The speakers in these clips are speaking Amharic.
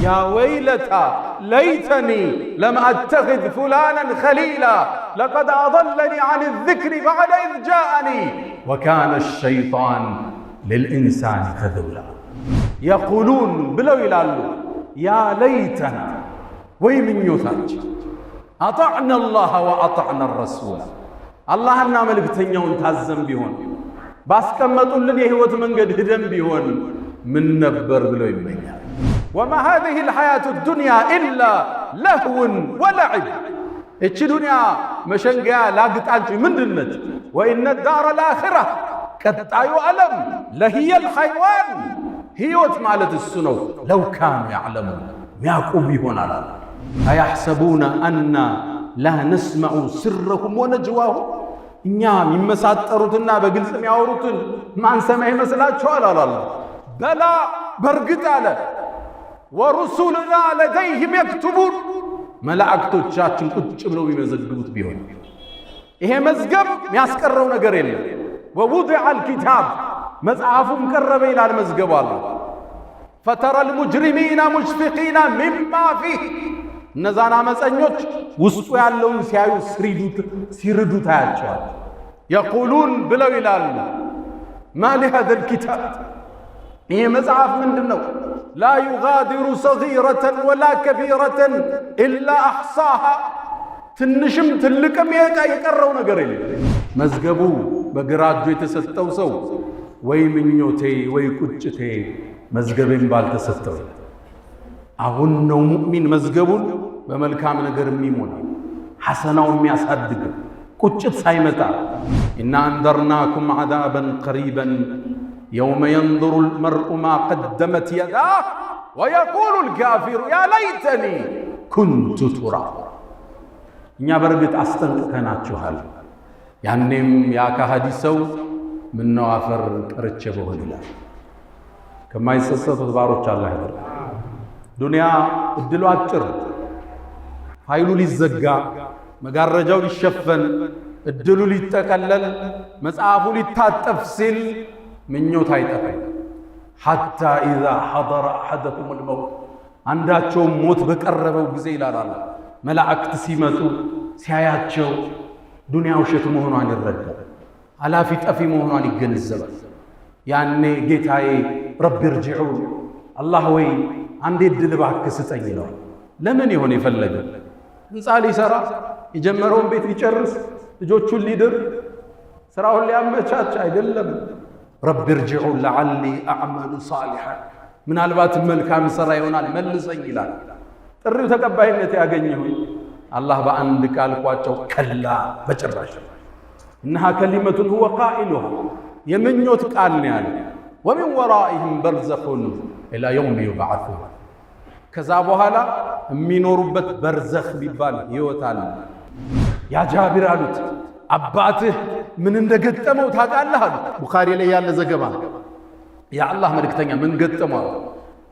يا ويلتى ليتني لم أتخذ فلانا خليلا لقد أضلني عن الذكر بعد إذ جاءني وكان الشيطان للإنسان خذولا يقولون بلو يلالو يا ليتنا ويمن يوثاج أطعنا الله وأطعنا الرسول الله أنا ملكتنيون تازم بيهون بس كما تقول لن يهوت من قد هدم بيهون من نبر بلو يمنيا وما هذه الحياة الدنيا إلا لهو ولعب إيش دنيا مشنقيا لاقت عنك من دنت وإن الدار الآخرة كتايو ألم لهي الحيوان هيوت مالت السنو لو كانوا يعلمون يعقوب هنا لا أيحسبون أن لا نسمع سرهم ونجواهم إنيام يمساتروتنا بقلس مياوروتن ما نسمعي مسلات شوال الله بلا برقت على ورسولنا لديهم يكتبون ملائكتو تشاتشن ቁጭ ብለው የሚመዘግቡት ቢሆን ይሄ መዝገብ የሚያስቀረው ነገር የለም ووضع الكتاب መጽሐፉም ቀረበ ይላል መዝገቡ አላህ فترى المجرمين مشفقين مما فيه እነዛን አመፀኞች ውስጡ ያለውን ሲያዩ ሲርዱት አያቸዋል يقولون ብለው ይላሉ ما لهذا الكتاب ይሄ መጽሐፍ ምንድነው لا يغادر صغيرة ولا كبيرة إلا أحصاها ትንሽም ትልቅም የቀረው ነገር የለም መዝገቡ በግራጁ የተሰጠው ሰው ወይ ምኞቴ ወይ ቁጭቴ መዝገቤን ባልተሰጠው አሁን ነው ሙእሚን መዝገቡን በመልካም ነገር የሚሞላ ሐሰናው የሚያሳድግ ቁጭት ሳይመጣ إن أنذرناكم عذابا قريبا يوم ينظر المرء ما قدمت يداه ويقول الكافر يا ليتني كنت ترابا እኛ በርግጥ አስጠንቅቀናችኋል ያኔም ያ ከሃዲ ሰው ምን ነው አፈር ቀርቼ በሆነ ይላል ከማይሰሰቱት ባሮች አላህ ያደርግ ዱንያ እድሉ አጭር ኃይሉ ሊዘጋ መጋረጃው ሊሸፈን እድሉ ሊጠቀለል መጽሐፉ ሊታጠፍ ሲል ምኞት አይጠፋም حتى إذا حضر أحدكم الموت عنداتشو موت بقربوا ጊዜ ይላል አላህ መላእክት ሲመጡ ሲያያቸው ዱንያ ውሸት መሆኗን ይረዳል አላፊ ጠፊ መሆኗን ይገነዘባል ያኔ ጌታዬ ረቢ እርጂዑን አላህ ወይ አንዴ ድል እባክህ ስጠኝ ይላል ለምን ይሆን የፈለገ ህንጻ ሊሰራ የጀመረውን ቤት ሊጨርስ ልጆቹን ሊድር ስራውን ሊያመቻች አይደለም ረቢ እርጂዑን ለዓሊ አዕመሉ صالحا ምናልባት መልካም ስራ ይሆናል መልሰኝ ይላል ጥሪው ተቀባይነት ያገኘው አላህ በአንድ ቃል ቋጨው ከላ በጭራሽ انها كلمه هو قائلها የምኞት ቃል ነው ያለው ومن ورائهم برزخ الى يوم يبعثون ከዛ በኋላ የሚኖሩበት በርዘኽ ቢባል ይወታል ያ ጃቢር አሉት አባትህ ምን እንደገጠመው ታውቃለህ አሉ ቡኻሪ ላይ ያለ ዘገባ ያ አላህ መልእክተኛ ምን ገጠመው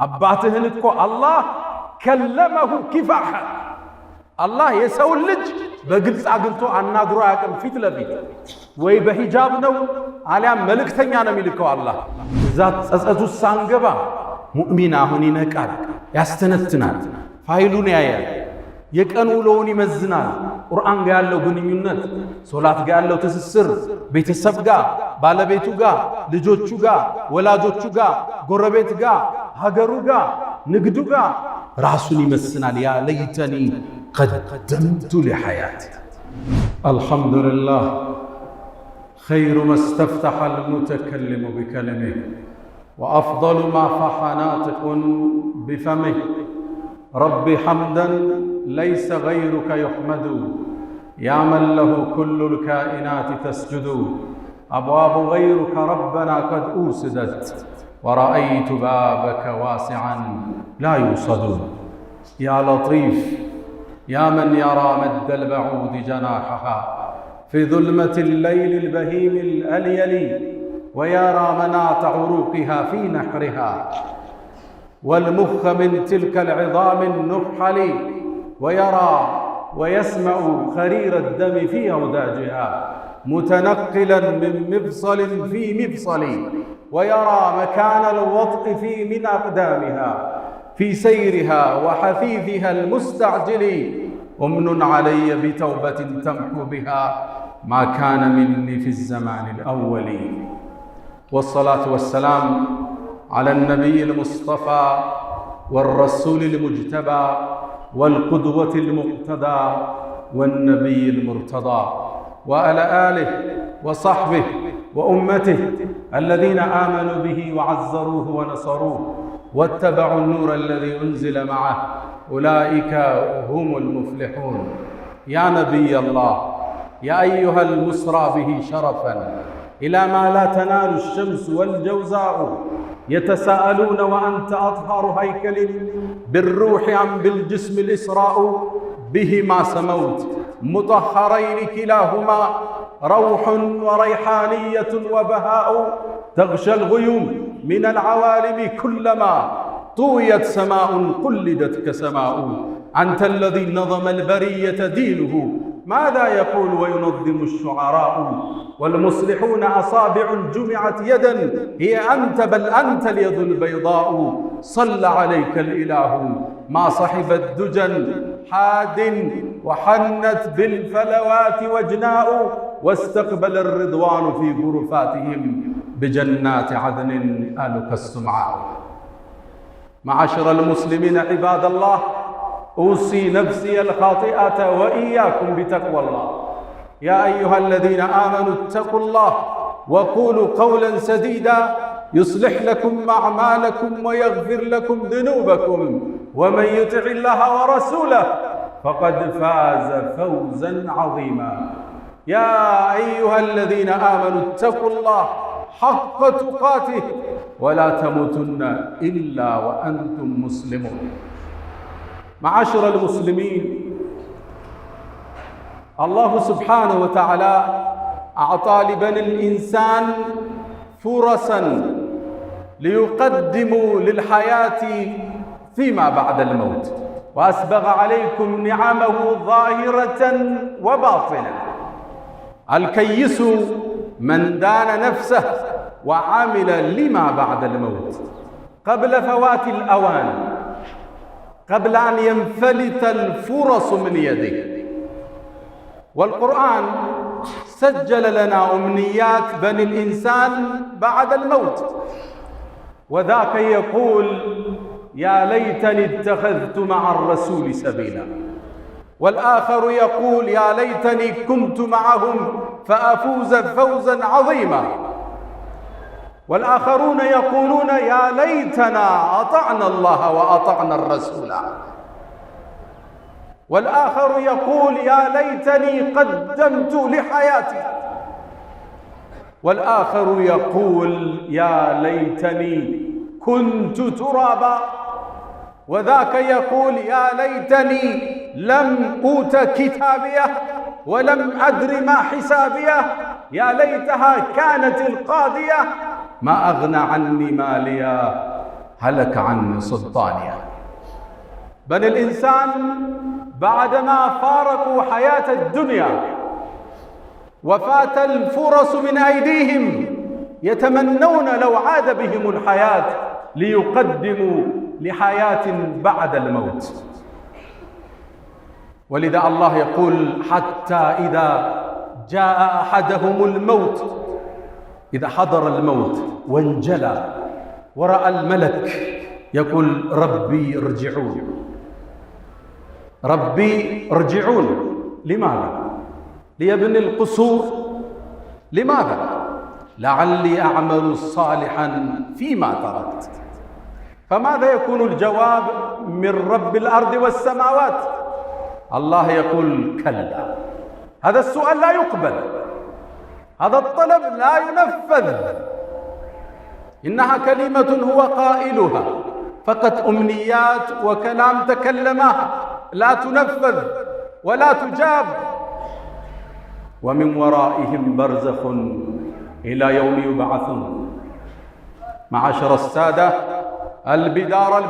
አባትህን እኮ አላህ كلمه كفاحا الله የሰው ልጅ በግልጽ አግኝቶ አናግሮ ያቀም ፊት ለፊት ወይ በሂጃብ ነው አሊያም መልእክተኛ ነው የሚልከው አላህ ዛት ጸጸቱ ሳንገባ ሙእሚን አሁን ይነቃል ያስተነትናል ፋይሉን ያያል የቀን ውሎውን ይመዝናል ቁርአን ጋር ያለው ግንኙነት ሶላት ጋር ያለው ትስስር ቤተሰብ ጋር ባለቤቱ ጋር ልጆቹ ጋር ወላጆቹ ጋር ጎረቤት ጋር ሀገሩ ጋር ንግዱ ጋር راسني يمسنال يا ليتني قدمت لحياتي الحمد لله خير ما استفتح المتكلم بكلمه وأفضل ما فح ناطق بفمه رب حمدا ليس غيرك يحمد يا من له كل الكائنات تسجد أبواب غيرك ربنا قد أوسدت ورأيت بابك واسعا لا يوصد يا لطيف يا من يرى مد البعود جناحها في ظلمة الليل البهيم الأليل ويرى مناط عروقها في نحرها والمخ من تلك العظام النحل ويرى ويسمع خرير الدم في أوداجها متنقلا من مفصل في مفصل ويرى مكان الوطء في من أقدامها في سيرها وحثيثها المستعجل أمن علي بتوبة تمحو بها ما كان مني في الزمان الأول. والصلاة والسلام على النبي المصطفى والرسول المجتبى والقدوة المقتدى والنبي المرتضى، وعلى آله وصحبه وأمته الذين آمنوا به وعزروه ونصروه واتبعوا النور الذي أنزل معه، أولئك هم المفلحون. يا نبي الله، يا أيها المسرى به شرفا إلى ما لا تنال الشمس والجوزاء، يتساءلون وأنت أطهر هيكل بالروح عن بالجسم الإسراء، بهما سموت مطهرين كلاهما روح وريحانية وبهاء، تغشى الغيوم من العوالم كلما طويت سماء قلدت كسماء. أنت الذي نظم البرية دينه، ماذا يقول وينظم الشعراء؟ والمصلحون أصابع جمعت يدا، هي أنت بل أنت اليد البيضاء. صلى عليك الإله ما صحبت دجى حاد، وحنت بالفلوات وجناء، واستقبل الرضوان في غرفاتهم بجنات عدن آلك السمعاء. معاشر المسلمين عباد الله، أوصي نفسي الخاطئة وإياكم بتقوى الله. يا أيها الذين آمنوا اتقوا الله وقولوا قولا سديدا يصلح لكم أعمالكم ويغفر لكم ذنوبكم، ومن يطع الله ورسوله فقد فاز فوزا عظيما. يا أيها الذين آمنوا اتقوا الله حق تقاته ولا تموتن إلا وأنتم مسلمون. معاشر المسلمين، الله سبحانه وتعالى أعطى لبني الإنسان فرصا ليقدموا للحياة فيما بعد الموت، وأسبغ عليكم نعمه ظاهرة وباطنة. الكيس من دان نفسه وعمل لما بعد الموت قبل فوات الأوان، قبل أن ينفلت الفرص من يده. والقرآن سجل لنا أمنيات بني الإنسان بعد الموت، وذاك يقول يا ليتني اتخذت مع الرسول سبيلا، والآخر يقول يا ليتني كنت معهم فأفوز فوزا عظيما، والآخرون يقولون يا ليتنا أطعنا الله وأطعنا الرسول، والآخر يقول يا ليتني قدمت لحياتي، والآخر يقول يا ليتني كنت ترابا، وذاك يقول يا ليتني لم أوت كتابيه ولم أدر ما حسابيه، يا ليتها كانت القاضية ما أغنى عني ماليا هلك عني سلطانيا. بني الإنسان بعدما فارقوا حياة الدنيا وفات الفرص من أيديهم يتمنون لو عاد بهم الحياة ليقدموا لحياة بعد الموت. ولذا الله يقول حتى إذا جاء أحدهم الموت، إذا حضر الموت وانجلى ورأى الملك يقول ربي ارجعون، ربي ارجعون. لماذا؟ ليبني القصور. لماذا؟ لعلي أعمل صالحا فيما تركت. فماذا يكون الجواب من رب الأرض والسماوات؟ الله يقول كلا، هذا السؤال لا يقبل، هذا الطلب لا ينفذ، إنها كلمة هو قائلها فقط، أمنيات وكلام تكلمها لا تنفذ ولا تجاب. ومن ورائهم برزخ إلى يوم يبعثون. معاشر السادة، البدار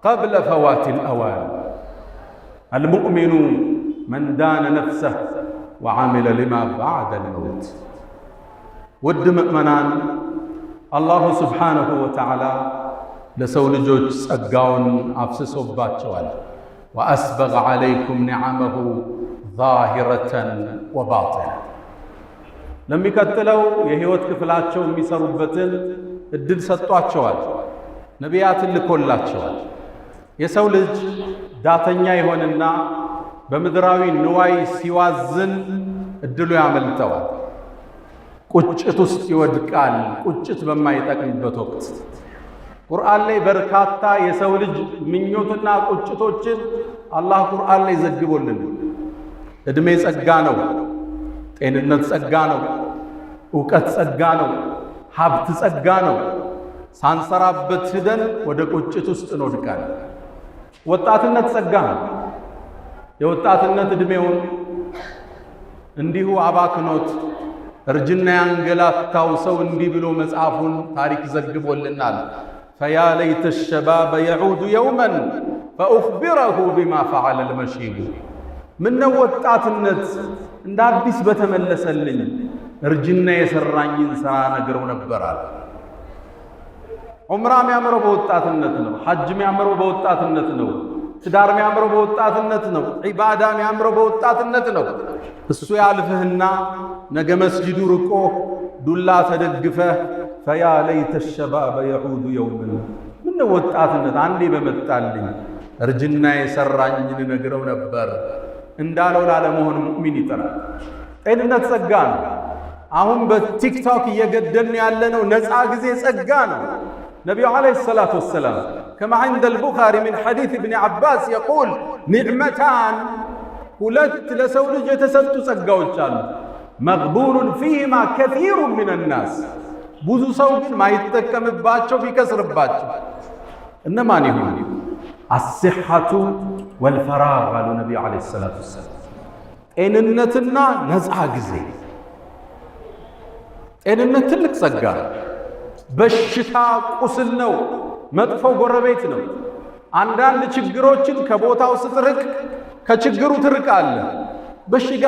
قبل فوات الأوان. المؤمن من دان نفسه وعمل لما بعد الموت. ود مؤمنان، الله سبحانه وتعالى ለሰው ልጆች ጸጋውን አፍስሶባቸዋል። ወአስበገ ዐለይኩም ኒዓመሁ ዛሂረተን ወባጢና። ለሚቀጥለው የህይወት ክፍላቸው የሚሰሩበትን እድል ሰጧቸዋል። ነቢያትን ልኮላቸዋል። የሰው ልጅ ዳተኛ ይሆንና በምድራዊ ንዋይ ሲዋዝን እድሉ ያመልጠዋል። ቁጭት ውስጥ ይወድቃል። ቁጭት በማይጠቅምበት ወቅት ቁርአን ላይ በርካታ የሰው ልጅ ምኞትና ቁጭቶችን አላህ ቁርአን ላይ ዘግቦልን። እድሜ ጸጋ ነው፣ ጤንነት ጸጋ ነው፣ ዕውቀት ጸጋ ነው፣ ሀብት ጸጋ ነው። ሳንሰራበት ሂደን ወደ ቁጭት ውስጥ እንወድቃለን። ወጣትነት ጸጋ ነው። የወጣትነት እድሜውን እንዲሁ አባክኖት እርጅና ያንገላታው ሰው እንዲህ ብሎ መጽሐፉን ታሪክ ዘግቦልናል። ፈያ ለይተ ሸባበ የዑዱ የውመን ፈኡኽቢረሁ ቢማ ፈዐለ ልመሺቡ። ምነው ወጣትነት እንደ አዲስ በተመለሰልኝ እርጅና የሰራኝን ሥራ ነግረው ነበራል። ዑምራ የሚያምረው በወጣትነት ነው። ሐጅ የሚያምረው በወጣትነት ነው። ትዳር የሚያምረው በወጣትነት ነው። ዒባዳ የሚያምረው በወጣትነት ነው። እሱ ያልፍህና ነገ መስጂዱ ርቆ ዱላ ተደግፈህ ፈያ ለይተ ሸባበ የዑዱ የውመን። ምን ወጣትነት አንዴ በመጣልኝ እርጅና የሰራኝን ነግረው ነበር እንዳለው ላለመሆን ሙእሚን ይጥራል። ጤንነት ጸጋ ነው። አሁን በቲክቶክ እየገደልን ያለነው ነፃ ጊዜ ጸጋ ነው። ነቢዩ ዓለይሂ ሰላቱ ወሰላም ከማ ዐንደ አልቡኻሪ ሚን ሐዲስ ኢብኒ ዓባስ የቁል ኒዕመታን፣ ሁለት ለሰው ልጅ የተሰጡ ጸጋዎች አሉ። መግቡኑን ፊሂማ ከሲሩን ሚነ ናስ፣ ብዙ ሰው ግን ማይጠቀምባቸው ቢከስርባቸው። እነማን ይሁን? አስሐቱ ወልፈራግ አሉ ነቢዩ ዓለይሂ ሰላቱ ወሰላም። ጤንነትና ነፃ ጊዜ። ጤንነት ትልቅ ጸጋ ነው። በሽታ ቁስል ነው፣ መጥፎ ጎረቤት ነው። አንዳንድ ችግሮችን ከቦታው ስትርቅ ከችግሩ ትርቃለህ። በሽታ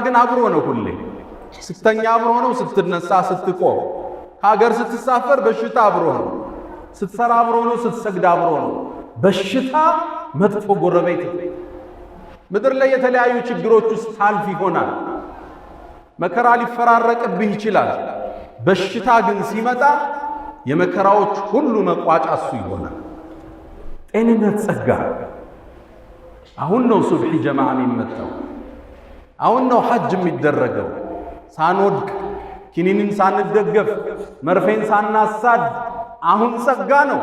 ግን አብሮ ነው። ሁሌ ስተኛ አብሮ ነው፣ ስትነሳ ስትቆም፣ ከሀገር ስትሳፈር በሽታ አብሮ ነው፣ ስትሰራ አብሮ ነው፣ ስትሰግድ አብሮ ነው። በሽታ መጥፎ ጎረቤት ነው። ምድር ላይ የተለያዩ ችግሮች ውስጥ ታልፍ ይሆናል። መከራ ሊፈራረቅብህ ይችላል። በሽታ ግን ሲመጣ የመከራዎች ሁሉ መቋጫ እሱ ይሆናል። ጤንነት ጸጋ። አሁን ነው ሱብሒ ጀማዓ የሚመጣው። አሁን ነው ሐጅ የሚደረገው። ሳንወድቅ ኪኒንን ሳንደገፍ መርፌን ሳናሳድ አሁን ጸጋ ነው።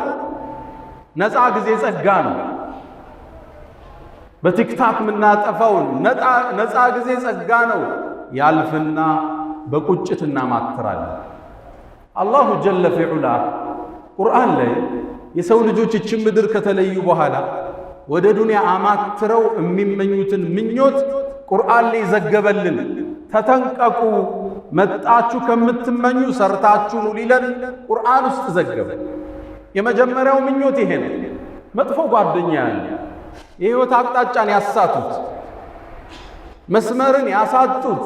ነፃ ጊዜ ጸጋ ነው። በቲክታክ የምናጠፋውን ነፃ ጊዜ ጸጋ ነው። ያልፍና በቁጭት እናማትራለን። አላሁ ጀለ ፊዑላ ቁርአን ላይ የሰው ልጆች ይህችን ምድር ከተለዩ በኋላ ወደ ዱንያ አማትረው የሚመኙትን ምኞት ቁርአን ላይ ዘገበልን። ተጠንቀቁ፣ መጣችሁ ከምትመኙ ሰርታችሁ ኑ ሊለን ቁርአን ውስጥ ዘገበ። የመጀመሪያው ምኞት ይሄ ነው። መጥፎ ጓደኛ ያለ የህይወት አቅጣጫን ያሳቱት፣ መስመርን ያሳጡት፣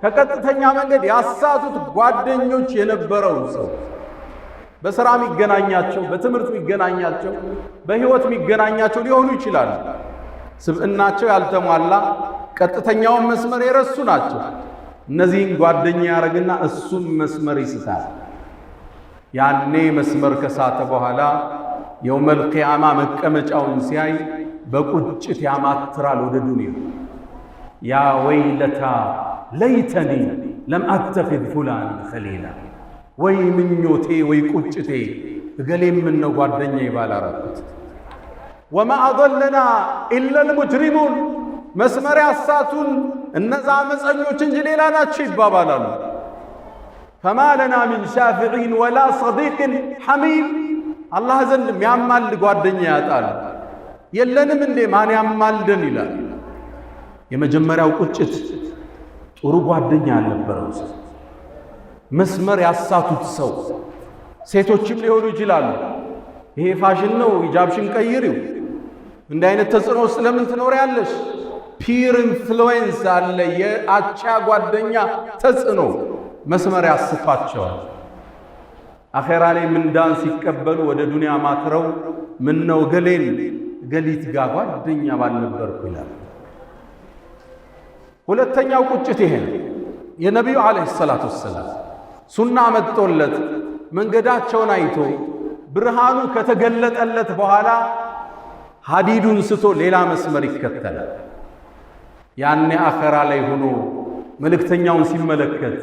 ከቀጥተኛ መንገድ ያሳቱት ጓደኞች የነበረው ሰው በሥራ የሚገናኛቸው፣ በትምህርት የሚገናኛቸው፣ በህይወት የሚገናኛቸው ሊሆኑ ይችላሉ። ስብዕናቸው ያልተሟላ ቀጥተኛውን መስመር የረሱ ናቸው። እነዚህን ጓደኛ ያረግና እሱም መስመር ይስታል። ያኔ መስመር ከሳተ በኋላ የውመል ቂያማ መቀመጫውን ሲያይ በቁጭት ያማትራል ወደ ዱንያ። ያ ወይለታ ለይተኒ ለም አተኺዝ ፉላን ኸሊላ፣ ወይ ምኞቴ ወይ ቁጭቴ እገሌ ምን ነው ጓደኛ ባላረኩት። ወማ አضለና ኢላ ልሙጅሪሙን፣ መስመር ያሳቱን እነዛ አመፀኞች እንጂ ሌላ ናቸው ይባባላሉ። ፈማ ለና ሚን ሻፊዒን ወላ ሰዲቅን ሐሚም፣ አላህ ዘንድ የሚያማልድ ጓደኛ ያጣሉ። የለንም እንዴ ማን ያማልደን ይላል። የመጀመሪያው ቁጭት ጥሩ ጓደኛ ያልነበረው ሰው፣ መስመር ያሳቱት ሰው። ሴቶችም ሊሆኑ ይችላሉ። ይሄ ፋሽን ነው ሂጃብሽን ቀይሪው፣ እንዲህ አይነት ተጽዕኖ ውስጥ ለምን ትኖሪያለሽ? ፒር ኢንፍሉዌንስ አለ፣ የአቻ ጓደኛ ተጽዕኖ መስመር ያስቷቸዋል። አኼራ ላይ ምንዳን ሲቀበሉ ወደ ዱንያ ማትረው ምን ነው ገሊት ጋር ጓደኛ ባልነበርኩ ይላል። ሁለተኛው ቁጭት ይሄ ነው። የነቢዩ ዓለይሂ ሰላቱ ወሰላም ሱና መጥቶለት መንገዳቸውን አይቶ ብርሃኑ ከተገለጠለት በኋላ ሐዲዱን ስቶ ሌላ መስመር ይከተላል። ያኔ አኼራ ላይ ሆኖ መልእክተኛውን ሲመለከት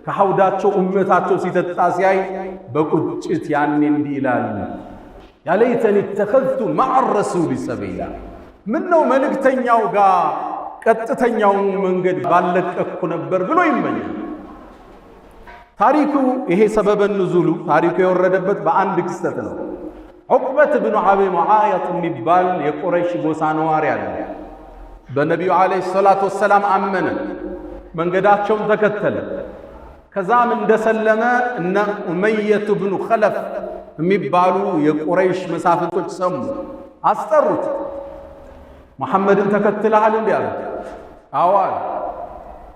ከሐውዳቸው ኡመታቸው ሲጠጣ ሲያይ በቁጭት ያኔ እንዲህ ይላል፣ ያ ለይተኒ ተኸዝቱ መዐ ረሱሊ ሰቢላ፣ ምን ነው መልእክተኛው ጋር ቀጥተኛውን መንገድ ባለቀኩ ነበር ብሎ ይመኛል። ታሪኩ ይሄ ሰበበ ንዙሉ ታሪኩ የወረደበት በአንድ ክስተት ነው። ዑቅበት ብኑ አቢ ሙዓይጥ የሚባል የቁረይሽ ጎሳ ነዋሪ አለ። በነቢዩ ዓለይሂ ሰላቱ ወሰላም አመነ፣ መንገዳቸውን ተከተለ። ከዛም እንደሰለመ እነ ኡመየቱ ብኑ ኸለፍ የሚባሉ የቁረይሽ መሳፍንቶች ሰሙ፣ አስጠሩት። መሐመድን ተከትለሃል እንዲህ አሉት። አዋል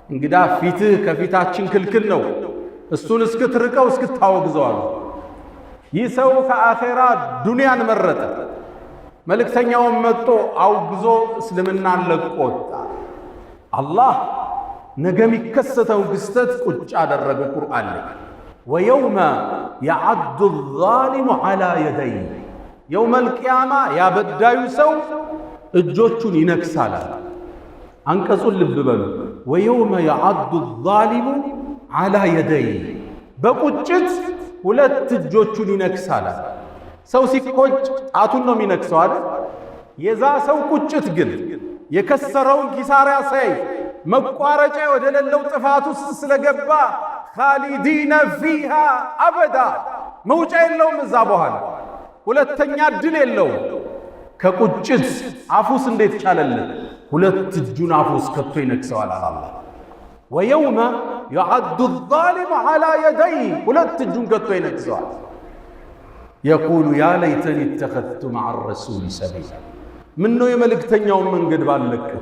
እንግዳ ፊትህ ከፊታችን ክልክል ነው፣ እሱን እስክትርቀው እስክታወግዘው አሉ። ይህ ሰው ከአኼራ ዱንያን መረጠ። መልእክተኛውን መጥቶ አውግዞ እስልምናን ለቆ ወጣ። አላህ ነገ የሚከሰተው ክስተት ቁጭ አደረገ ቁርአን ላይ። ወየውመ የዐዱ ዛሊሙ ዐላ የደይ፣ የውመል ቂያማ ያበዳዩ ሰው እጆቹን ይነክሳል። አንቀጹን ልብ በሉ። ወየውመ የዐዱ ዛሊሙ ዐላ የደይ፣ በቁጭት ሁለት እጆቹን ይነክሳል። ሰው ሲቆጭ ጣቱን ነው የሚነክሰው አይደል? የዛ ሰው ቁጭት ግን የከሰረውን ኪሳራ ሳይ መቋረጫ ወደ ሌለው ጥፋት ውስጥ ስለገባ ኻሊዲነ ፊሃ አበዳ፣ መውጫ የለውም። እዛ በኋላ ሁለተኛ እድል የለውም። ከቁጭት አፉስ እንዴት ቻለለት? ሁለት እጁን አፉስ ከቶ ይነክሰዋል አላህ። ወየውመ የዐዱ ዛሊሙ ዐላ የደይ፣ ሁለት እጁን ከቶ ይነክሰዋል። የቁሉ ያ ለይተኒ ተኸዝቱ መዐ ረሱሊ ሰቢላ፣ ምነው የመልእክተኛውን መንገድ ባልለቅሁ።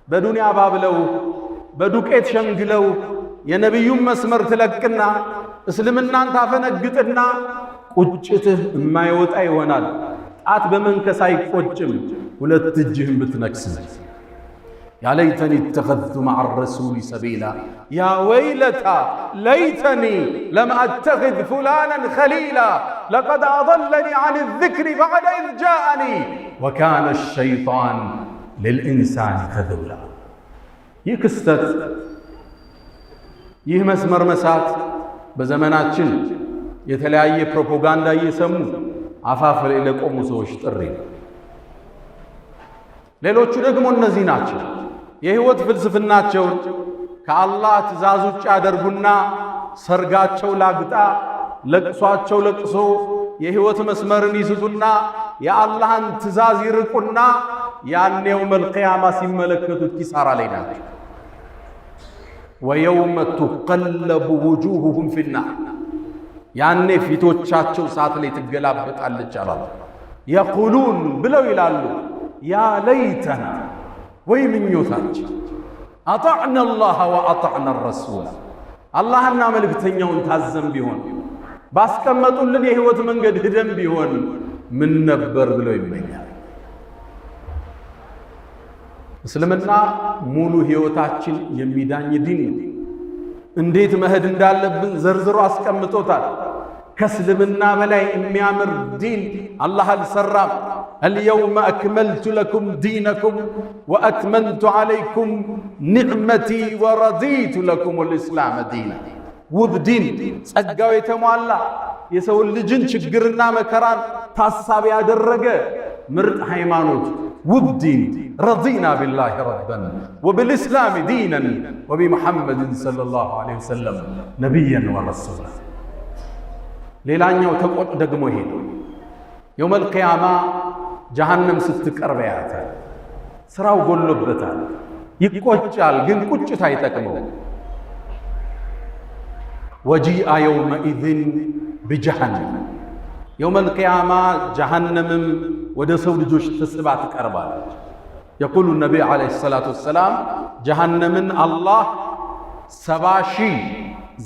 በዱንያ ባብለው በዱቄት ሸንግለው የነቢዩን መስመር ትለቅና እስልምናን ታፈነግጥና ቁጭትህ የማይወጣ ይሆናል። ጣት በመንከስ አይቆጭም፣ ሁለት እጅህን ብትነክስም። ያ ለይተኒ ተኸዝቱ መዐ ረሱሊ ሰቢላ፣ ያ ወይለታ ለይተኒ ለም አተኽዝ ፉላናን ኸሊላ ለቀድ አضለኒ ዐን ዚክሪ በዕደ ኢዝ ጃአኒ ወካነ ሸይጣን ልልኢንሳን ከዙላ። ይህ ክስተት ይህ መስመር መሳት በዘመናችን የተለያየ ፕሮፓጋንዳ እየሰሙ አፋፍ ላይ ለቆሙ ሰዎች ጥሪ ነው። ሌሎቹ ደግሞ እነዚህ ናቸው። የህይወት ፍልስፍናቸውን ከአላህ ትእዛዝ ውጭ ያደርጉና ሰርጋቸው ላግጣ፣ ለቅሷቸው ለቅሶ የህይወት መስመርን ይስቱና የአላህን ትእዛዝ ይርቁና ያኔው መልቂያማ ሲመለከቱት ኪሳራ ላይ ናቸው። ወየውመ ቱቀለቡ ውጁሁሁም ፊናር፣ ያኔ ፊቶቻቸው እሳት ላይ ትገላበጣለች አላህ። የቁሉን ብለው ይላሉ፣ ያ ለይተና፣ ወይ ምኞታችን፣ አጣዕና አላህ ወአጣዕና ረሱላ፣ አላህና መልእክተኛውን ታዘን ቢሆን ባስቀመጡልን የህይወት መንገድ ሂደን ቢሆን ምን ነበር ብለው ይመኛል። እስልምና ሙሉ ህይወታችን የሚዳኝ ዲን ነው። እንዴት መሄድ እንዳለብን ዘርዝሮ አስቀምጦታል። ከእስልምና በላይ የሚያምር ዲን አላህ አልሰራም። አልየውመ አክመልቱ ለኩም ዲነኩም ወአትመምቱ ዐለይኩም ኒዕመቲ ወረዲቱ ለኩም ልእስላመ ዲና። ውብ ዲን፣ ጸጋው የተሟላ የሰውን ልጅን ችግርና መከራን ታሳቢ ያደረገ ምርጥ ሃይማኖት፣ ውብ ዲን። ረዲና ቢላሂ ረበን ወብልእስላሚ ዲነን ወቢሙሐመድን ሰለላሁ ዐለይሂ ወሰለም ነቢየን ወረሱላ። ሌላኛው ተቆጥ ደግሞ ይሄ ነው። የውመል ቂያማ ጀሃነም ስትቀርብ ያያታል። ስራው ጎሎበታል፣ ይቆጫል፣ ግን ቁጭት አይጠቅመው። ወጂአ የውመኢዝን ቢጀሃነም፣ የውመል ቂያማ ጀሃነምም ወደ ሰው ልጆች ተስባ ትቀርባለች። የቁሉ ነቢይ ዓለይሂ ሰላቱ ወሰላም ጀሃነምን አላህ 70,000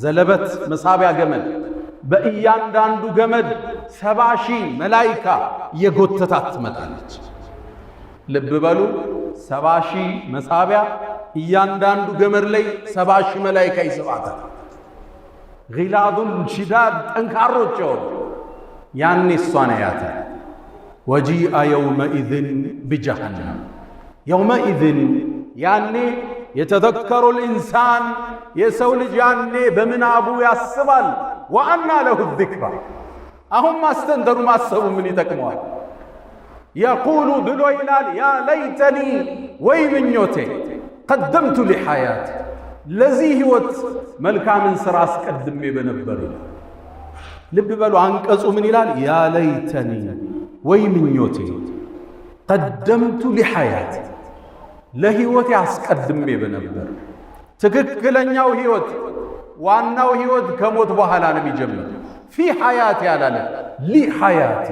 ዘለበት መሳቢያ ገመድ በእያንዳንዱ ገመድ 70,000 መላኢካ የጎተታት ትመጣለች። ልብ በሉ 70,000 መሳቢያ እያንዳንዱ ገመድ ላይ 70,000 መላኢካ ይስባታል። ጊላዱን ሽዳድ ጠንካሮች ያኔ እሷን ያያታል። ወጂአ የውመኢዝን ቢጀሃነም የውመኢዝን ያኔ የተዘከሩ ልኢንሳን የሰው ልጅ ያኔ በምናቡ ያስባል። ወአና ለሁ ዚክራ አሁን ማስተንተኑ ማሰቡ ምን ይጠቅመዋል? የቁሉ ብሎ ይላል ያ ለይተኒ ወይ ምኞቴ ቀደምቱ ሊሐያት ለዚህ ህይወት መልካምን ሥራ አስቀድሜ በነበር ይላል። ልብ በሉ አንቀጹ ምን ይላል? ያ ለይተኒ ወይ ምኞቴ ቀደምቱ ሊሐያት ለህይወት አስቀድሜ በነበር። ትክክለኛው ህይወት ዋናው ህይወት ከሞት በኋላ ነው የሚጀምረው። ፊ ሐያት ያላለ ሊሐያት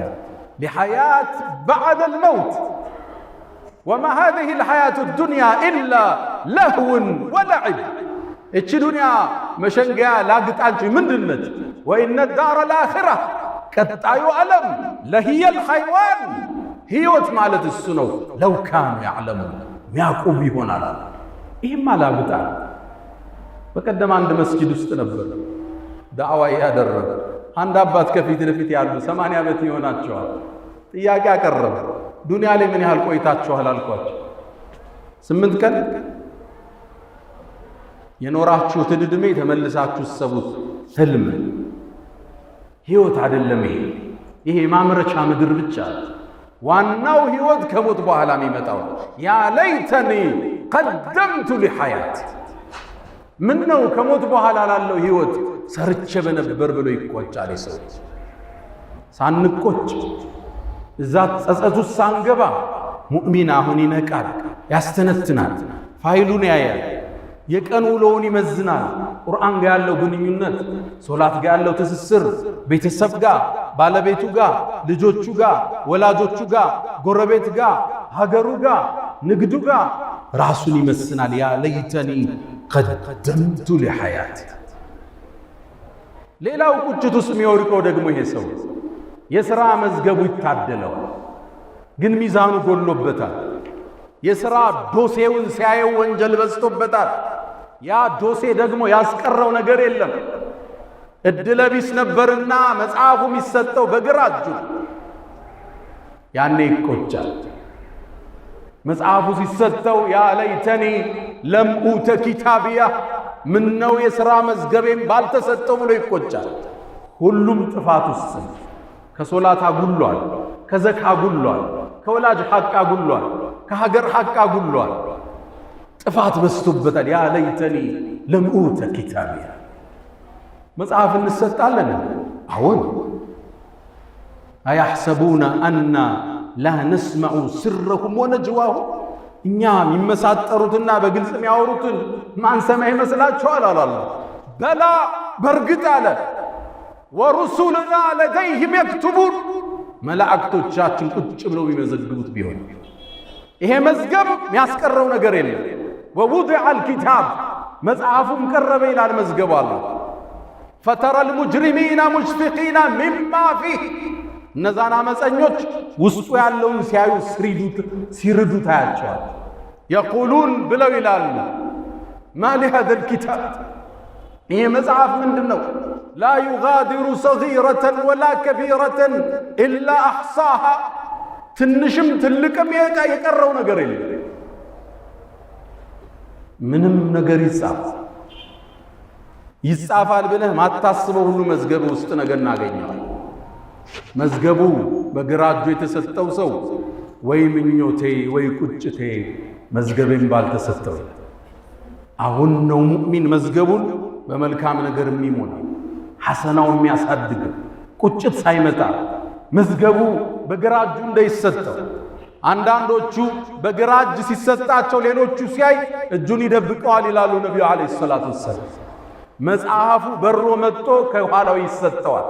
لحياة بعد الموت وما هذه الحياة الدنيا إلا لهو ولعب. إيش دنيا مشنقا لاقت عنك من دنت وإن الدار الآخرة كتايو ألم لهي الحيوان هيوت مالت السنو لو كانوا يعلمون مياقوم هنا لا إما لاقت عنك بقدم عند مسجد استنبر دعوة يادر عند أبات كفيت لفيت يعلم 8 ዓመት ይሆናቸዋል። ጥያቄ አቀረበ። ዱንያ ላይ ምን ያህል ቆይታችኋል አልኳቸው። 8 ቀን የኖራችሁት ዕድሜ ተመልሳችሁ ሰቡት። ህልም ህይወት አይደለም። ይሄ ማምረቻ ምድር ብቻ። ዋናው ህይወት ከሞት በኋላ የሚመጣው ያ ለይተኒ ቀደምቱ ሊሐያት ምን ነው ከሞት በኋላ ላለው ህይወት ሰርቼ በነበር ብሎ ይቆጫል። ሰው ሳንቆጭ እዛ ጸጸቱ ሳንገባ ሙእሚን አሁን ይነቃል፣ ያስተነትናል፣ ፋይሉን ያያል፣ የቀን ውሎውን ይመዝናል። ቁርአን ጋር ያለው ግንኙነት፣ ሶላት ጋር ያለው ትስስር፣ ቤተሰብ ጋር፣ ባለቤቱ ጋር፣ ልጆቹ ጋር፣ ወላጆቹ ጋር፣ ጎረቤት ጋር፣ ሀገሩ ጋር፣ ንግዱ ጋር ራሱን ይመስናል። ያ ለይተኒ ቀደምቱ ሊሐያት። ሌላው ቁጭት ውስጥ የሚወድቀው ደግሞ ይሄ ሰው የሥራ መዝገቡ ይታደለዋል፣ ግን ሚዛኑ ጎሎበታል። የሥራ ዶሴውን ሲያየው ወንጀል በዝቶበታል። ያ ዶሴ ደግሞ ያስቀረው ነገር የለም። እድለቢስ ነበርና መጽሐፉ የሚሰጠው በግራ እጁ ያኔ ይቆጫል። መጽሐፉ ሲሰጠው ያ ለይተኒ ለም ኡተ ኪታቢያ ምነው የሥራ መዝገቤን ባልተሰጠው ብሎ ይቆጫል። ሁሉም ጥፋት ውስጥ ከሶላት አጉሏል፣ ከዘካ አጉሏል፣ ከወላጅ ሐቅ አጉሏል፣ ከሀገር ሐቅ አጉሏል። ጥፋት በዝቶበታል። ያ ለይተኒ ለም ኡተ ኪታቢያ። መጽሐፍ እንሰጣለን። አዎን አያሕሰቡነ አና ላ ነስመዑ ስረሁም ወነጅዋሁም እኛ የሚመሳጠሩትና በግልጽ የሚያወሩትን ማንሰማ ይመስላችኋል? አላለ በላ በርግጥ አለ ወሩሱልና ለደይህም የክቱቡን መላእክቶቻችን ቁጭ ብለው የሚመዘግቡት ቢሆን ይሄ መዝገብ የሚያስቀረው ነገር የለም። ወውዲዐ አልኪታብ መጽሐፉም ቀረበ ይላል መዝገቡ አለ። ፈተረ ልሙጅሪሚና ሙሽፊቂና ሚማ ፊህ እነዛን አመፀኞች ውስጡ ያለውን ሲያዩ ሲርዱ ታያቸዋል። የቁሉን ብለው ይላሉ ማ ሊሃዘል ኪታብ ይሄ መጽሐፍ ምንድን ነው? ላ ዩጋዲሩ ሰጊረተን ወላ ከቢረተን ኢላ አሕሳሃ ትንሽም ትልቅም የቀረው ነገር የለም። ምንም ነገር ይጻፋል ብለህ ማታስበው ሁሉ መዝገብ ውስጥ ነገር እናገኘዋል። መዝገቡ በግራ እጁ የተሰጠው ሰው ወይ ምኞቴ ወይ ቁጭቴ መዝገቤን ባልተሰጠው። አሁን ነው ሙእሚን መዝገቡን በመልካም ነገር የሚሞላ ሐሰናው የሚያሳድግ ቁጭት ሳይመጣ መዝገቡ በግራ እጁ እንዳይሰጠው። አንዳንዶቹ በግራ እጅ ሲሰጣቸው ሌሎቹ ሲያይ እጁን ይደብቀዋል ይላሉ ነቢዩ ዓለይሂ ሰላቱ ወሰላም። መጽሐፉ በሮ መጥቶ ከኋላው ይሰጠዋል።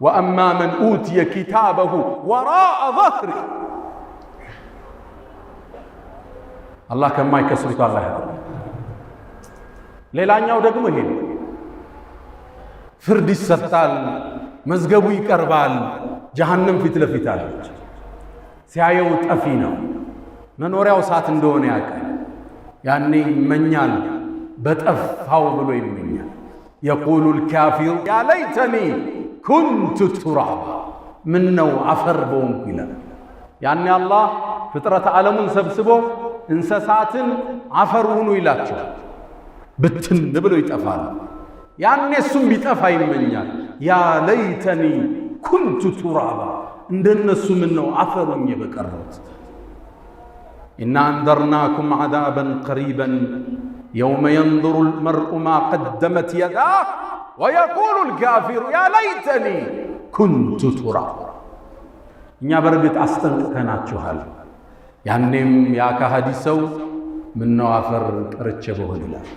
ወአማ መን ኡትየ ኪታበሁ ወራአ ظህሪ አላህ ከማይከስሩት አላህ ያደርገን። ሌላኛው ደግሞ ይሄ ፍርድ ይሰጣል፣ መዝገቡ ይቀርባል። ጀሃነም ፊት ለፊት አለች። ሲያየው ጠፊ ነው፣ መኖሪያው እሳት እንደሆነ ያውቃል። ያኔ ይመኛል፣ በጠፋው ብሎ ይመኛል። የቁሉል ካፊር ያ ለይተኒ ኩንቱ ቱራባ፣ ምን ነው አፈር በሆንኩ ይላል። ያኔ አላህ ፍጥረተ ዓለሙን ሰብስቦ እንስሳትን አፈር ሁኑ ይላቸዋል። ብትን ብሎ ይጠፋል። ያኔ እሱም ቢጠፋ ይመኛል። ያ ለይተኒ ኩንቱ ቱራባ፣ እንደነሱ ምን ነው አፈር ሆኜ በቀረሁት። ኢና አንዘርናኩም ዐዛበን ቀሪበን የውመ የንظሩ ልመርኡ ማ ቀደመት የዳህ ወየቁሉ ልካፊሩ ያ ለይተኒ ኩንቱ ቱራባ። እኛ በርግጥ አስጠንቅቀናችኋል። ያኔም ያ ከሃዲ ሰው ምነው አፈር ቀርቼ በሆን ይላል።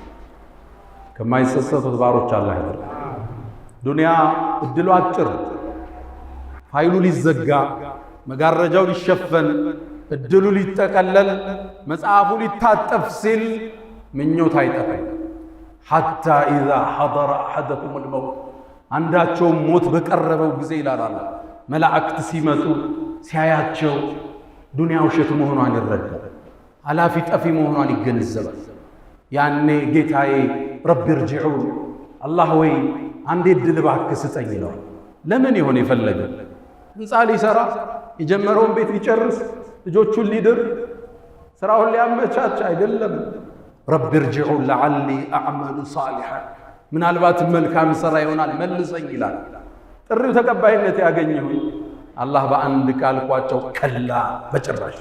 ከማይጸጸቱት ባሮች አላህ ያድርገን። ዱንያ እድሉ አጭር፣ ፋይሉ ሊዘጋ፣ መጋረጃው ሊሸፈን፣ እድሉ ሊጠቀለል፣ መጽሐፉ ሊታጠፍ ሲል ምኞት አይጠፋም። ሐታ ኢዛ ሐضረ አሐደኩም ልመውት፣ አንዳቸውም ሞት በቀረበው ጊዜ ይላል አላህ፣ መላእክት ሲመጡ ሲያያቸው ዱንያ ውሸት መሆኗን ይረዳል። አላፊ ጠፊ መሆኗን ይገነዘባል። ያኔ ጌታዬ ረቢ እርጅዑን፣ አላህ ወይ አንዴ ዕድል እባክህ ስጠኝ ይለዋል። ለምን ይሆን የፈለገ? ህንፃ ሊሰራ የጀመረውን ቤት ሊጨርስ ልጆቹን ሊድር ስራውን ሊያመቻች አይደለም። ረቢ እርጅዑን ለዓሊ አዕመሉ ሳሊሐን፣ ምናልባት መልካም ሥራ ይሆናል መልሰኝ ይላል። ጥሪው ተቀባይነት ያገኘው አላህ በአንድ ቃል ቋጨው፣ ከላ በጭራሽ።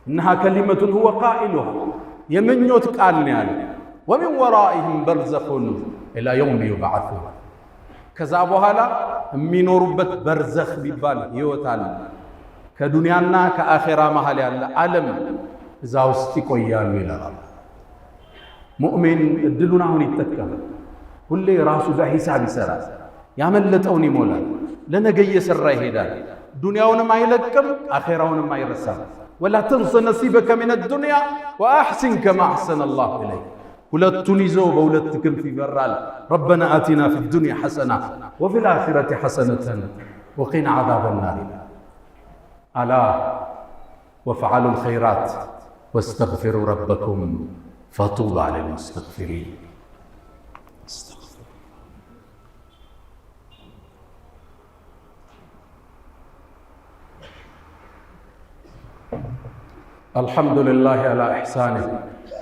እነሃ ከሊመቱን ሁወ ቃኢሉሃ፣ የምኞት ቃል ነው ያለ። ወሚን ወራኢህም በርዘኹን ኢላ የውም ዩብዓሱን፣ ከዛ በኋላ የሚኖሩበት በርዘኽ ቢባል ህይወት አለ። ከዱንያና ከአኼራ መሃል ያለ ዓለም እዛ ውስጥ ይቆያሉ ይላል። ሙእሚን እድሉን አሁን ይጠቀማል። ሁሌ ራሱ ጋር ሂሳብ ይሰራል፣ ያመለጠውን ይሞላል፣ ለነገ እየሰራ ይሄዳል። ዱንያውንም አይለቅም፣ አኼራውንም አይረሳም። ወላ ተንሰ ነሲበከ ሚነ ዱንያ ወአሕሲን ከማ አሕሰነ አላሁ ኢለይክ። ሁለቱን ይዞ በሁለት ክንፍ ይበራል። ረበና አቲና ፊ ዱንያ ሐሰና ወፊ ልአኺረቲ ሐሰነተን ወቂና ዐዛበ ናር። አላ ወፍዐሉ ልኸይራት ወስተግፊሩ ረበኩም ፈጡባ ሊልሙስተግፊሪን። الحمد لله على إحسانه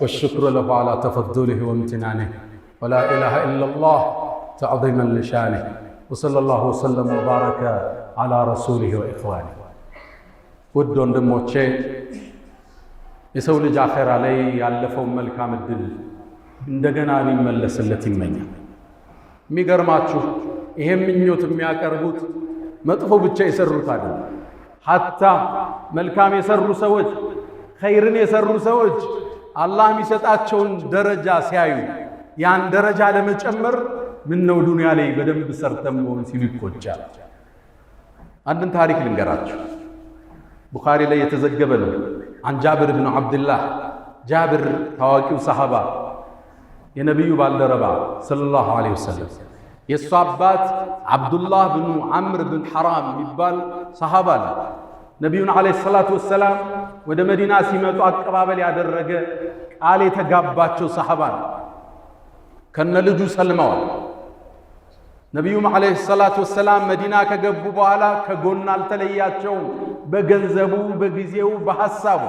والشكر له على تفضله وامتنانه ولا إله إلا الله تعظيما لشانه وصلى الله وسلم وبارك على رسوله وإخوانه. ውድ ወንድሞቼ የሰው ልጅ አኼራ ላይ ያለፈውን መልካም ዕድል እንደገና ሊመለስለት ይመኛል። የሚገርማችሁ ይሄ ምኞት የሚያቀርቡት መጥፎ ብቻ የሰሩት አይደለም። ሐታ መልካም የሰሩ ሰዎች፣ ኸይርን የሰሩ ሰዎች አላህ የሚሰጣቸውን ደረጃ ሲያዩ ያን ደረጃ ለመጨመር ምን ነው ዱንያ ላይ በደንብ ሰርተም መሆን ሲሉ ይቆጫል። አንድን ታሪክ ልንገራችሁ። ቡኻሪ ላይ የተዘገበ ነው። አን ጃብር ብን ዓብድላህ፣ ጃብር ታዋቂው ሰሃባ የነቢዩ ባልደረባ ሰለላሁ ዐለይሂ ወሰለም፣ የእሱ አባት ዓብዱላህ ብኑ ዓምር ብን ሐራም የሚባል ሰሃባ ነው። ነቢዩን ዐለይሂ ሰላቱ ወሰላም ወደ መዲና ሲመጡ አቀባበል ያደረገ ቃል የተጋባቸው ሰሃባ ነው። ከነ ልጁ ሰልመዋል። ነቢዩም ዐለይሂ ሰላቱ ወሰላም መዲና ከገቡ በኋላ ከጎን አልተለያቸውም። በገንዘቡ፣ በጊዜው፣ በሐሳቡ።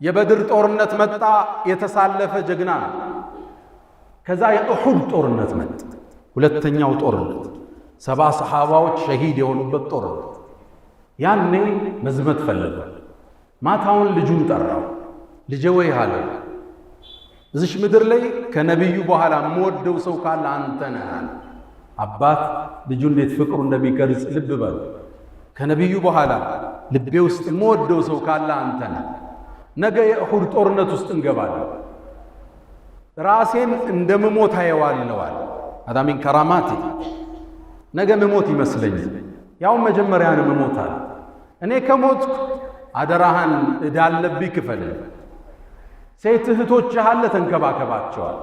የበድር ጦርነት መጣ፣ የተሳለፈ ጀግና ነው። ከዛ የኡሑድ ጦርነት መጣ፣ ሁለተኛው ጦርነት፣ 70 ሰሃባዎች ሸሂድ የሆኑበት ጦርነት። ያኔ መዝመት ፈለገ። ማታውን ልጁን ጠራው። ልጄ ወይ አለ፣ እዚሽ ምድር ላይ ከነቢዩ በኋላ የምወደው ሰው ካለ አንተ ነህ አለ። አባት ልጁ እንዴት ፍቅሩ እንደሚቀርጽ ልብ በሉ። ከነቢዩ በኋላ ልቤ ውስጥ የምወደው ሰው ካለ አንተ ነህ። ነገ የኡሑድ ጦርነት ውስጥ እንገባለን። ራሴን እንደምሞት አየዋለዋል። አዳ ሚን ከራማቲ፣ ነገ ምሞት ይመስለኛል። ያው መጀመሪያን ምሞታል። እኔ ከሞትኩ አደራህን እዳለብኝ ክፈል። ሴት እህቶችህ አለ ተንከባከባቸዋል።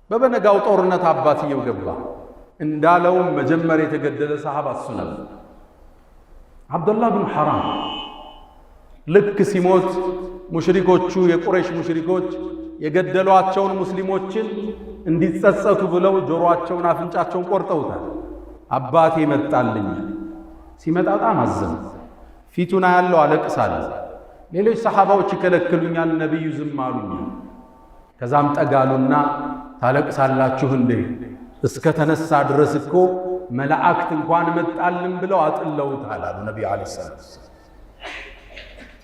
በበነጋው ጦርነት አባትየው ገባ። እንዳለውም መጀመሪያ የተገደለ ሰሃባ እሱ ነበር። አብዱላህ ብን ሐራም ልክ ሲሞት ሙሽሪኮቹ የቁረይሽ ሙሽሪኮች የገደሏቸውን ሙስሊሞችን እንዲጸጸቱ ብለው ጆሮአቸውን አፍንጫቸውን ቆርጠውታል። አባቴ መጣልኝ። ሲመጣ በጣም አዘነ። ፊቱን ያለው አለቅሳለሁ። ሌሎች ሰሃባዎች ይከለክሉኛል፣ ነብዩ ዝም አሉኝ። ከዛም ጠጋሉና ታለቅሳላችሁ እንዴ? እስከ ተነሳ ድረስ እኮ መላእክት እንኳን መጣልን ብለው አጥለውታል አሉ ነብዩ አለይሂ ሰላም።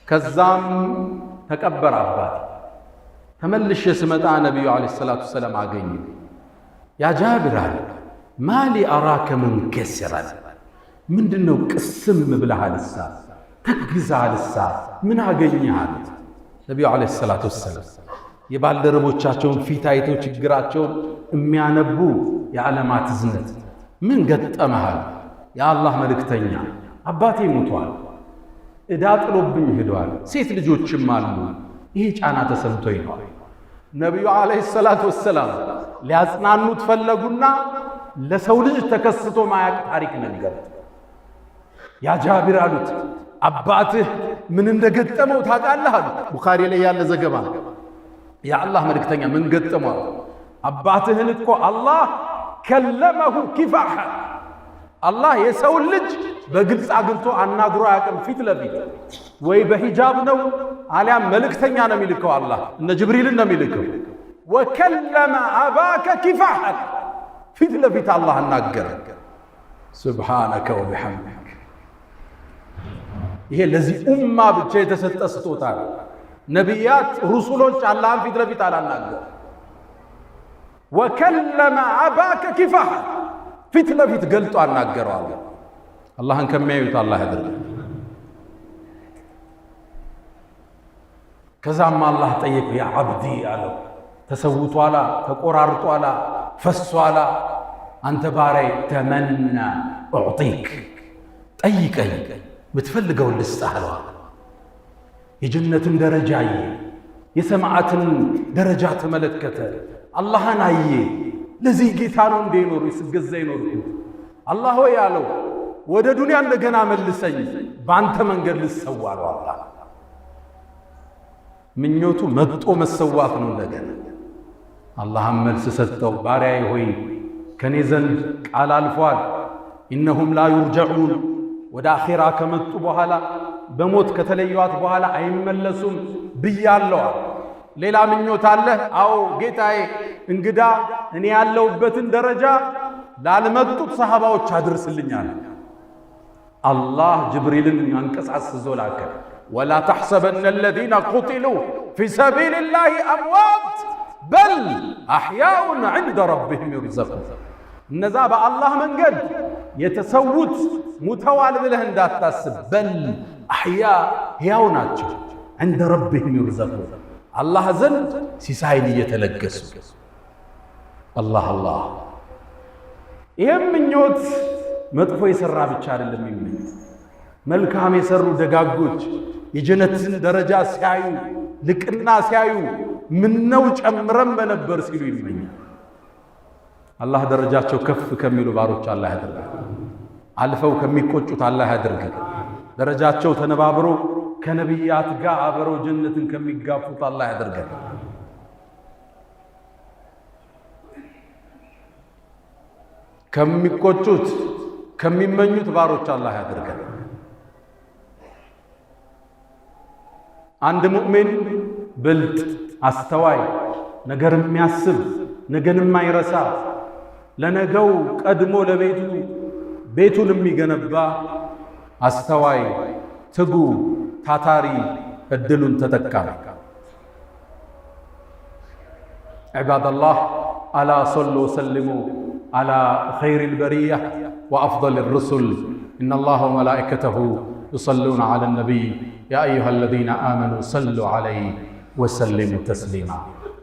ከዛም ተቀበረ አባቴ። ተመልሼ ስመጣ ነብዩ አለይሂ ሰላቱ ሰላም አገኙ። ያ ጃብር አለ ማሊ አራከ ሙንከሲራን፣ ምንድነው ቅስም ብለሃልሳ ተግዛልሳ ምን አገኘሃል? ነብዩ አለይሂ ሰላቱ ሰላም የባልደረቦቻቸውን ፊት አይተው ችግራቸውን የሚያነቡ የዓለማት እዝነት ምን ገጠመሃል? የአላህ መልእክተኛ አባቴ ሞቷል፣ ዕዳ ጥሎብኝ ሄዷል፣ ሴት ልጆችም አሉ፣ ይሄ ጫና ተሰምቶኝ ነው። ነቢዩ ዓለይሂ ሰላቱ ወሰላም ሊያጽናኑት ፈለጉና ለሰው ልጅ ተከስቶ ማያቅ ታሪክ ነገር ያ ጃቢር አሉት፣ አባትህ ምን እንደገጠመው ታውቃለህ አሉት። ቡኻሪ ላይ ያለ ዘገባ። የአላህ መልእክተኛ ምን ገጠመው? አባትህን እኮ አላህ ከለመሁ ኪፋሐ፣ አላህ የሰው ልጅ በግልጽ አግኝቶ አናግሮ አያውቅም። ፊት ለፊት ወይ በሂጃብ ነው አሊያም መልእክተኛ ነው የሚልከው። አላህ እነ ጅብሪልን ነው የሚልከው። ወከለመ አባከ ኪፋሐ፣ ፊት ለፊት አላህ አናገረ። ሱብሓነከ ወቢሐምዲክ። ይሄ ለዚህ ኡማ ብቻ የተሰጠ ስጦታ ነው። ነቢያት ሩሱሎች አላህን ፊት ለፊት አላናገሩ። ወከለመ አባከ ኪፋሐ፣ ፊት ለፊት ገልጦ አናገረው። አላህን ከሚያዩት አላህ ያድርገን። ከዛም አላህ ጠየቀው፣ ያ አብዲ አለው፣ ተሰውቷላ፣ ተቆራርጧላ፣ ፈሷላ፣ አንተ ባሪያዬ ተመና ኡዕጢክ፣ ጠይቀኝ ምትፈልገውን ልስጥህ አለው። የጀነትን ደረጃ አየ፣ የሰማዓትን ደረጃ ተመለከተ፣ አላህን አየ። ለዚህ ጌታ ነው እንደ ይኖሩ ስገዛ ይኖርኩት። አላህ ሆይ አለው፣ ወደ ዱንያ እንደገና መልሰኝ፣ በአንተ መንገድ ልሰዋ ነው። አላህ ምኞቱ መጥቶ መሰዋት ነው እንደገና። አላህም መልስ ሰጠው፣ ባሪያዬ ሆይ ከኔ ዘንድ ቃል አልፏል። ኢነሁም ላ ዩርጀዑን፣ ወደ አኼራ ከመጡ በኋላ በሞት ከተለዩዋት በኋላ አይመለሱም ብያለሁ። ሌላ ምኞት አለህ? አዎ ጌታዬ፣ እንግዳ እኔ ያለሁበትን ደረጃ ላልመጡት ሰሃባዎች አድርስልኛል። አላህ ጅብሪልን አንቀጽ አስዞ ላከ። ወላ ተሕሰበነ አለዚነ ቁቲሉ ፊ ሰቢልላሂ አምዋት በል አሕያኡን ዐንደ ረቢሂም ዩርዘቁን። እነዛ በአላህ መንገድ የተሰዉት ሙተዋል ብለህ እንዳታስብ። በል አሕያ ሕያው ናቸው፣ ዐንደ ረቢሂም ዩርዘቁን፣ አላህ ዘንድ ሲሳይን እየተለገሱ። አላህ አላህ። ይህም ምኞት መጥፎ የሠራ ብቻ አይደለም የሚመኝ፣ መልካም የሠሩ ደጋጎች የጀነትን ደረጃ ሲያዩ፣ ልቅና ሲያዩ ምነው ጨምረን በነበር ሲሉ ይመኛል። አላህ ደረጃቸው ከፍ ከሚሉ ባሮች አላህ ያድርገን። አልፈው ከሚቆጩት አላህ ያድርገን። ደረጃቸው ተነባብሮ ከነቢያት ጋር አብረው ጀነትን ከሚጋፉት አላህ ያድርገን። ከሚቆጩት ከሚመኙት ባሮች አላህ ያድርገን። አንድ ሙእሚን ብልጥ፣ አስተዋይ፣ ነገር የሚያስብ፣ ነገን የማይረሳ፣ ለነገው ቀድሞ ለቤቱ ቤቱን የሚገነባ አስተዋይ፣ ትጉ፣ ታታሪ፣ እድሉን ተጠቃሚ። ዒባደላህ አላ ሰሉ ወሰልሙ አላ ኸይሪል በሪያ ወአፍደሊር ሩሱል ኢነላህ ወመላኢከተሁ ዩሰሉነ ዐለ ነቢይ ያ አዩሃ ለዚነ አመኑ ሰሉ ዐለይሂ ወሰሊሙ ተስሊማ።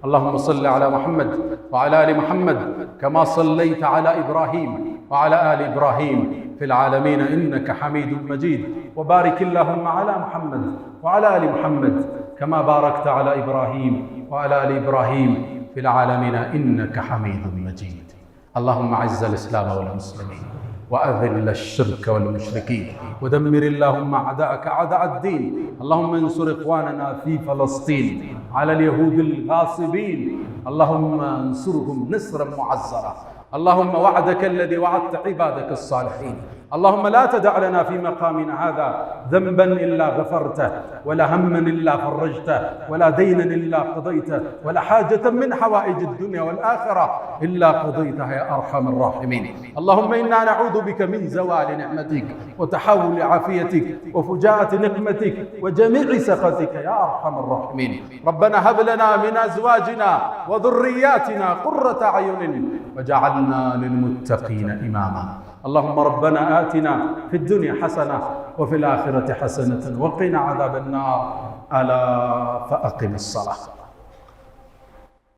اللهم صل على محمد وعلى آل محمد كما صليت على إبراهيم وعلى آل إبراهيم في العالمين إنك حميد مجيد. وبارك اللهم على محمد وعلى آل محمد كما باركت على إبراهيم وعلى آل إبراهيم في العالمين إنك حميد مجيد. اللهم أعز الإسلام والمسلمين وأذل الشرك والمشركين ودمر اللهم أعداءك أعداء الدين. اللهم انصر إخواننا في فلسطين على اليهود الغاصبين، اللهم انصرهم نصرا معزرا. اللهم وعدك الذي وعدت عبادك الصالحين. اللهم لا تدع لنا في مقامنا هذا ذنبا إلا غفرته، ولا هما إلا فرجته، ولا دينا إلا قضيته، ولا حاجة من حوائج الدنيا والآخرة إلا قضيتها يا أرحم الراحمين. اللهم إنا نعوذ بك من زوال نعمتك وتحول عافيتك وفجاءة نقمتك وجميع سخطك يا أرحم الراحمين. ربنا هب لنا من أزواجنا وذرياتنا قرة أعين وجعلنا للمتقين إماما. اللهم ربنا آتنا في الدنيا حسنة وفي الآخرة حسنة وقنا عذاب النار. ألا فأقم الصلاة.